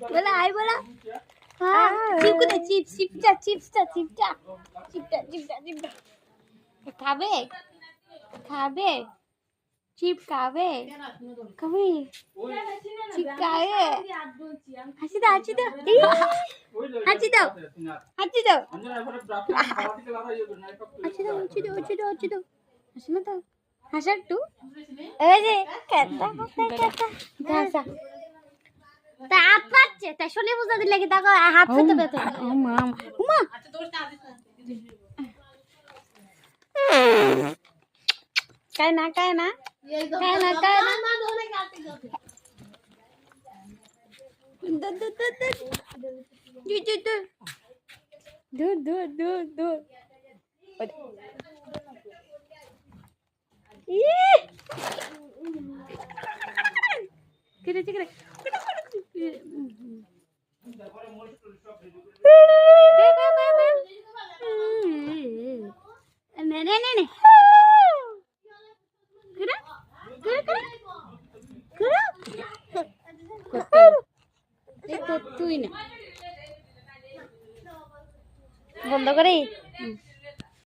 बोला आई बोला हाँ चिप दे चिपटा चिपटा चिपटा चिपटा चिपटा चिपटा खाबे खाबे चिप खाबे खाबे चिप खाबे हासि दो हासि दो हासि दो हासि दो हासि दो हासि दो हासि दो हासि दो हासि ना तो हासा तू ए जे कहता कहता गासा তা হাত পাচ্ছে তাই শুনে বুঝা দিলে কি দেখো হাত ফেটে বেতে মা মা আচ্ছা দোষ না দিস না কায় না মা ধরে কাটে গেছে দূর কিরে কিরে তুই না বন্ধ করি